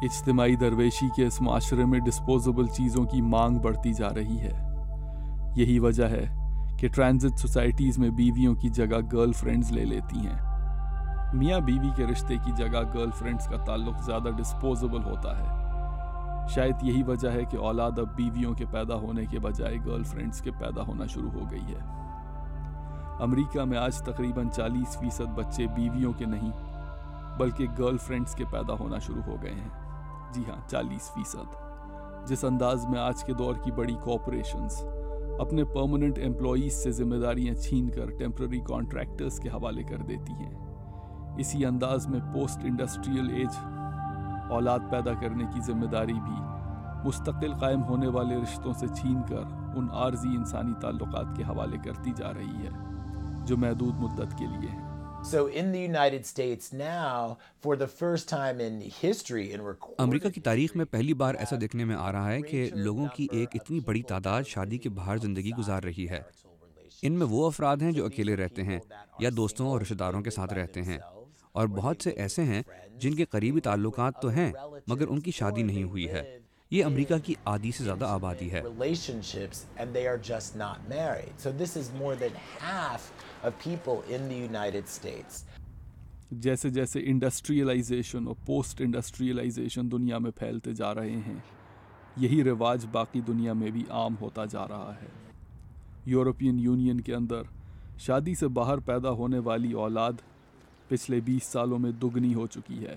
اجتماعی درویشی کے اس معاشرے میں ڈسپوزیبل چیزوں کی مانگ بڑھتی جا رہی ہے. یہی وجہ ہے کہ ٹرانزٹ سوسائٹیز میں بیویوں کی جگہ گرل فرینڈز لے لیتی ہیں. میاں بیوی کے رشتے کی جگہ گرل فرینڈز کا تعلق زیادہ ڈسپوزیبل ہوتا ہے. شاید یہی وجہ ہے کہ اولاد اب بیویوں کے پیدا ہونے کے بجائے گرل فرینڈز کے پیدا ہونا شروع ہو گئی ہے. امریکہ میں آج تقریباً 40% بچے بیویوں کے نہیں بلکہ گرل فرینڈز کے پیدا ہونا شروع ہو گئے ہیں. جی ہاں، 40%. جس انداز میں آج کے دور کی بڑی کارپوریشنز اپنے پرماننٹ امپلائیز سے ذمہ داریاں چھین کر ٹیمپرری کانٹریکٹرز کے حوالے کر دیتی ہیں، اسی انداز میں پوسٹ انڈسٹریل ایج اولاد پیدا کرنے کی ذمہ داری بھی مستقل قائم ہونے والے رشتوں سے چھین کر ان عارضی انسانی تعلقات کے حوالے کرتی جا رہی ہے جو محدود مدت کے لیے ہیں. So in the United States now, for the first time in history in recorded امریکہ کی تاریخ میں پہلی بار ایسا دیکھنے میں آ رہا ہے کہ لوگوں کی ایک اتنی بڑی تعداد شادی کے باہر زندگی گزار رہی ہے. ان میں وہ افراد ہیں جو اکیلے رہتے ہیں یا دوستوں اور رشتہ داروں کے ساتھ رہتے ہیں، اور بہت سے ایسے ہیں جن کے قریبی تعلقات تو ہیں مگر ان کی شادی نہیں ہوئی ہے. یہ امریکہ کی آدھی سے زیادہ آبادی ہے. relationships and they are just not married. So this is more than half of people in the United States. جیسے جیسے انڈسٹریلائزیشن اور پوسٹ انڈسٹریلائزیشن دنیا میں پھیلتے جا رہے ہیں، یہی رواج باقی دنیا میں بھی عام ہوتا جا رہا ہے. یورپین یونین کے اندر شادی سے باہر پیدا ہونے والی اولاد پچھلے 20 سالوں میں دگنی ہو چکی ہے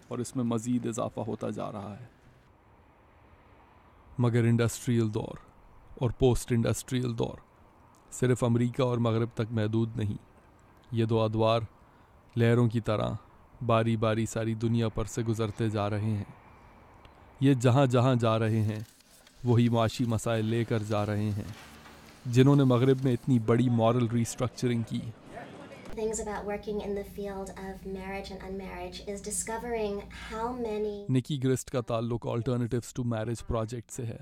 اور اس میں مزید اضافہ ہوتا جا رہا ہے. مگر انڈسٹریل دور اور پوسٹ انڈسٹریل دور صرف امریکہ اور مغرب تک محدود نہیں. یہ دو ادوار لہروں کی طرح باری باری ساری دنیا پر سے گزرتے جا رہے ہیں. یہ جہاں جہاں جا رہے ہیں وہی معاشی مسائل لے کر جا رہے ہیں جنہوں نے مغرب میں اتنی بڑی مورل ریسٹرکچرنگ کی. Things about working in the field of marriage and unmarriage is discovering how many نکی گرسٹ کا تعلق آلٹرنیٹیوز ٹو میرج پروجیکٹ سے ہے.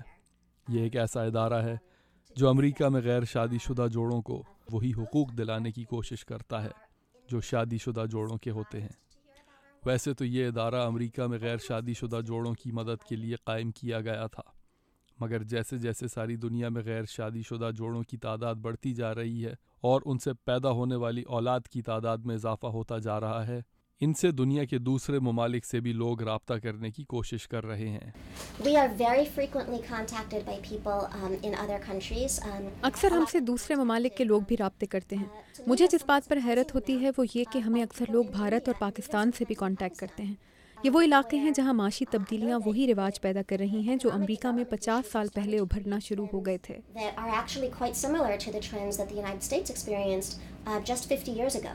یہ ایک ایسا ادارہ ہے جو امریکہ میں غیر شادی شدہ جوڑوں کو وہی حقوق دلانے کی کوشش کرتا ہے جو شادی شدہ جوڑوں کے ہوتے ہیں. ویسے تو یہ ادارہ امریکہ میں غیر شادی شدہ جوڑوں کی مدد کے لیے قائم کیا گیا تھا، مگر جیسے جیسے ساری دنیا میں غیر شادی شدہ جوڑوں کی تعداد بڑھتی جا رہی ہے اور ان سے پیدا ہونے والی اولاد کی تعداد میں اضافہ ہوتا جا رہا ہے، ان سے دنیا کے دوسرے ممالک سے بھی لوگ رابطہ کرنے کی کوشش کر رہے ہیں. we are very frequently contacted by people in other countries. اکثر ہم سے دوسرے ممالک کے لوگ بھی رابطے کرتے ہیں. مجھے جس بات پر حیرت ہوتی ہے وہ یہ کہ ہمیں اکثر لوگ بھارت اور پاکستان سے بھی کانٹیکٹ کرتے ہیں. یہ وہ علاقے ہیں جہاں معاشی تبدیلیاں وہی رواج پیدا کر رہی ہیں جو امریکہ میں 50 سال پہلے ابھرنا شروع ہو گئے تھے. That are actually quite similar to the trends that the United States experienced just 50 years ago.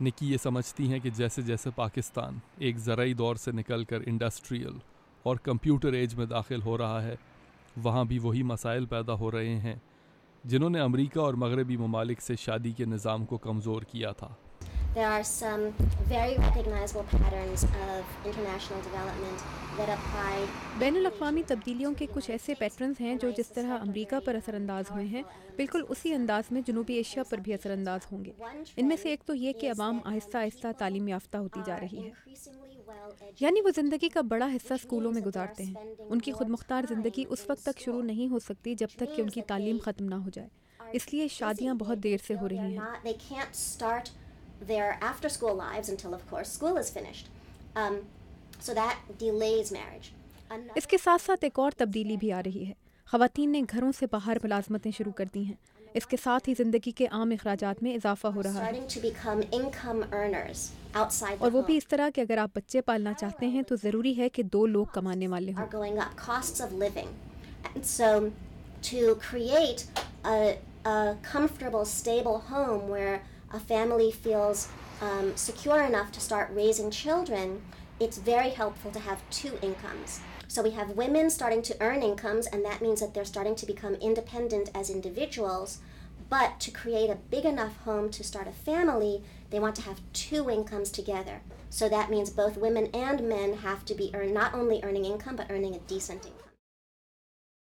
نکی یہ سمجھتی ہیں کہ جیسے جیسے پاکستان ایک زرعی دور سے نکل کر انڈسٹریل اور کمپیوٹر ایج میں داخل ہو رہا ہے، وہاں بھی وہی مسائل پیدا ہو رہے ہیں جنہوں نے امریکہ اور مغربی ممالک سے شادی کے نظام کو کمزور کیا تھا. There are some very recognizable patterns of international development that apply. بین الاقوامی تبدیلیوں کے کچھ ایسے پیٹرنز ہیں جو جس طرح امریکہ پر اثر انداز ہوئے ہیں بالکل اسی انداز میں جنوبی ایشیا پر بھی اثر انداز ہوں گے. ان میں سے ایک تو یہ کہ عوام آہستہ آہستہ تعلیم یافتہ ہوتی جا رہی ہے، یعنی وہ زندگی کا بڑا حصہ اسکولوں میں گزارتے ہیں. ان کی خود مختار زندگی اس وقت تک شروع نہیں ہو سکتی جب تک کہ ان کی تعلیم ختم نہ ہو جائے، اس لیے شادیاں بہت دیر سے ہو رہی ہیں. They can't start their after school lives until of course school is finished. So that delays marriage. اس کے ساتھ ساتھ ایک اور تبدیلی بھی آ رہی ہے. خواتین نے گھروں سے باہر ملازمتیں شروع کر دی ہیں. اس کے ساتھ ہی زندگی کے عام اخراجات میں اضافہ ہو رہا ہے، Starting to become income earners outside the اور وہ بھی home. اس طرح کہ اگر آپ بچے پالنا چاہتے ہیں تو ضروری ہے کہ 2 لوگ کمانے والے ہوں. Are going up, costs of living. And so to create a comfortable, stable home where a family feels secure enough to start raising children, it's very helpful to have 2 incomes. So we have women starting to earn incomes, and that means that they're starting to become independent as individuals. But to create a big enough home to start a family, they want to have 2 incomes together. So that means both women and men have to be not only earning income, but earning a decent income.